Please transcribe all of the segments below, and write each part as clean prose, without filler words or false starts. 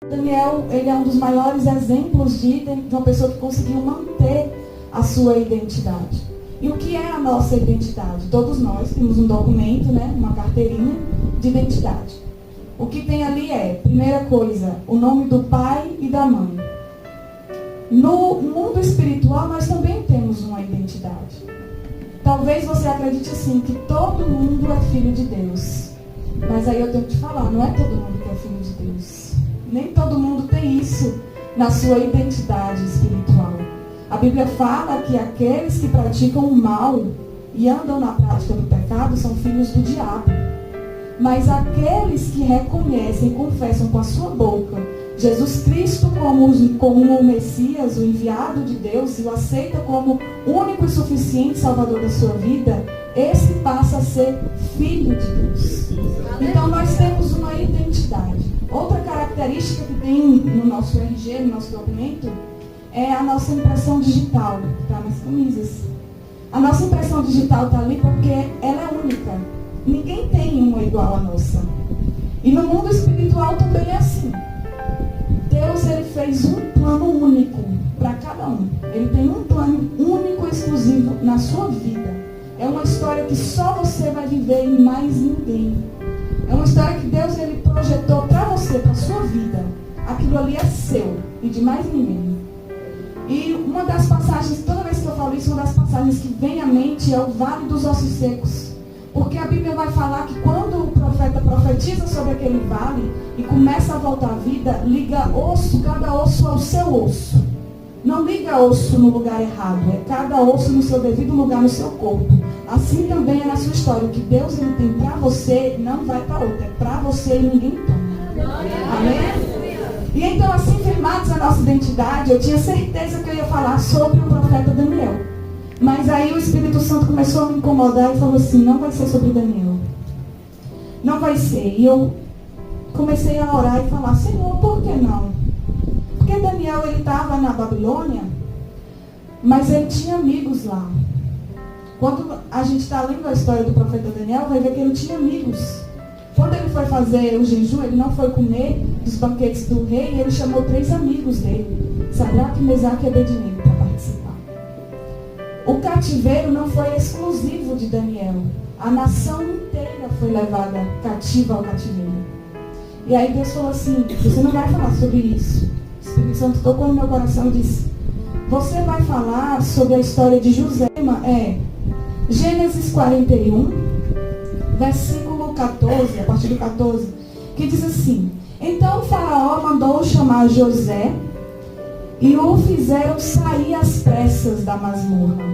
Daniel, ele é um dos maiores exemplos de uma pessoa que conseguiu manter a sua identidade. E o que é a nossa identidade? Todos nós temos um documento, né, uma carteirinha de identidade. O que tem ali é, primeira coisa, o nome do pai e da mãe. No mundo espiritual, nós também temos uma identidade. Talvez você acredite assim, que todo mundo é filho de Deus. Mas aí eu tenho que te falar, não é todo mundo que é filho de Deus. Nem todo mundo tem isso na sua identidade espiritual. A Bíblia fala que aqueles que praticam o mal e andam na prática do pecado são filhos do diabo. Mas aqueles que reconhecem e confessam com a sua boca Jesus Cristo como o Messias, o enviado de Deus, e o aceita como único e suficiente Salvador da sua vida, esse passa a ser filho de Deus. Então nós temos uma identidade. Outra característica que tem no nosso RG, no nosso documento, é a nossa impressão digital, que está nas camisas. A nossa impressão digital está ali porque ela é única. Ninguém tem uma igual à nossa. E no mundo espiritual também é assim. Deus, ele fez um plano único para cada um. Ele tem um plano único e exclusivo na sua vida. É uma história que só você vai viver e mais ninguém. É uma história que Deus, ele projetou para você, para a sua vida. Aquilo ali é seu e de mais ninguém. E uma das passagens, toda vez que eu falo isso, uma das passagens que vem à mente é o Vale dos Ossos Secos. Porque a Bíblia vai falar que quando o profeta profetiza sobre aquele vale e começa a voltar à vida, liga osso, cada osso ao seu osso. Não liga osso no lugar errado, é cada osso no seu devido lugar no seu corpo. Assim também é na sua história. O que Deus, ele tem para você não vai para outro, é para você e ninguém toma. Amém? E então, assim, firmados a nossa identidade, eu tinha certeza que eu ia falar sobre o profeta Daniel. Mas aí o Espírito Santo começou a me incomodar e falou assim, não vai ser sobre Daniel. Não vai ser. E eu comecei a orar e falar, Senhor, por que não? Porque Daniel, ele estava na Babilônia, mas ele tinha amigos lá. Quando a gente está lendo a história do profeta Daniel, vai ver que ele tinha amigos. Quando ele foi fazer o jejum, ele não foi comer dos banquetes do rei, e ele chamou 3 amigos dele, Sadraque, Mesaque e Abednego, para participar. O cativeiro não foi exclusivo de Daniel. A nação inteira foi levada cativa ao cativeiro. E aí Deus falou assim, você não vai falar sobre isso. O Espírito Santo tocou no meu coração e disse, você vai falar sobre a história de José. Gênesis 41, versículo 14, a partir do 14, que diz assim, então o faraó mandou chamar José e o fizeram sair às pressas da masmorra.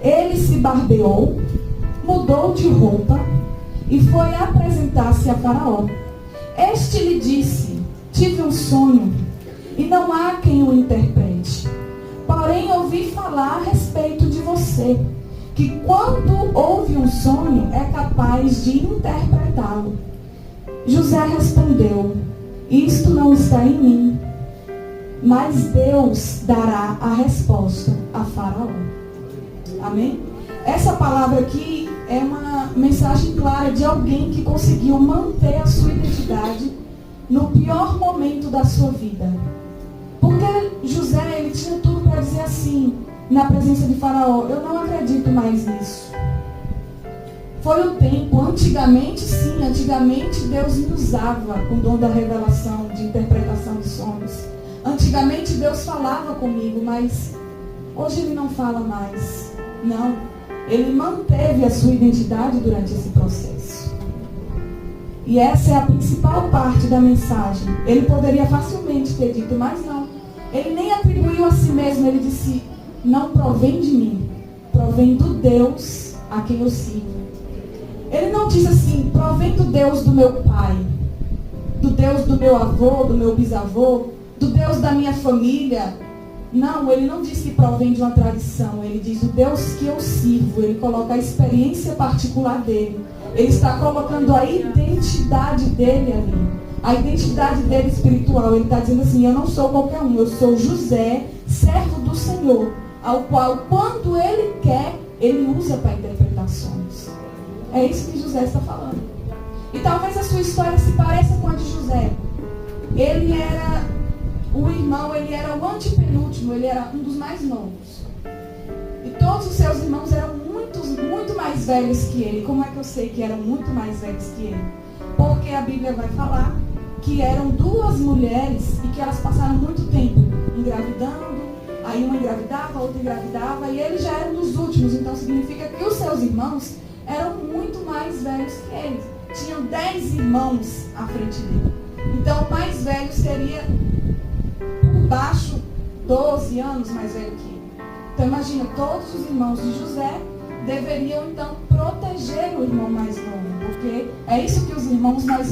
Ele se barbeou, mudou de roupa e foi apresentar-se a Faraó. Este lhe disse, tive um sonho e não há quem o interprete. Porém ouvi falar a respeito de você, que quando ouve um sonho é capaz de interpretá-lo. José respondeu, isto não está em mim, mas Deus dará a resposta a Faraó. Amém? Essa palavra aqui é uma mensagem clara de alguém que conseguiu manter a sua identidade no pior momento da sua vida. Porque José, ele tinha tudo para dizer assim, na presença de Faraó, eu não acredito mais nisso. Foi o tempo, antigamente sim, antigamente Deus me usava com o dom da revelação, de interpretação de sonhos. Antigamente Deus falava comigo, mas hoje Ele não fala mais. Não, Ele manteve a sua identidade durante esse processo. E essa é a principal parte da mensagem. Ele poderia facilmente ter dito, mas não. Ele nem atribuiu a si mesmo, ele disse, não provém de mim, provém do Deus a quem eu sirvo. Ele não disse assim, provém do Deus do meu pai, do Deus do meu avô, do meu bisavô, do Deus da minha família. Não, ele não diz que provém de uma tradição, ele diz o Deus que eu sirvo, ele coloca a experiência particular dele. Ele está colocando a identidade dele ali, a identidade dele espiritual. Ele está dizendo assim, eu não sou qualquer um, eu sou José, servo do Senhor, ao qual quando ele quer, ele usa para interpretações. É isso que José está falando. E talvez a sua história se pareça com a de José. ele era o antepenúltimo, ele era um dos mais novos. E todos os seus irmãos eram muito mais velhos que ele. Como é que eu sei que eram muito mais velhos que ele? Porque a Bíblia vai falar que eram duas mulheres e que elas passaram muito tempo engravidando, aí uma engravidava, a outra engravidava, e ele já era um dos últimos, então significa que os seus irmãos eram muito mais velhos que ele. Tinham 10 irmãos à frente dele. Então o mais velho seria por baixo 12 anos mais velho que ele. Então imagina, todos os irmãos de José deveriam então proteger o irmão mais novo, porque é isso que os irmãos mais velhos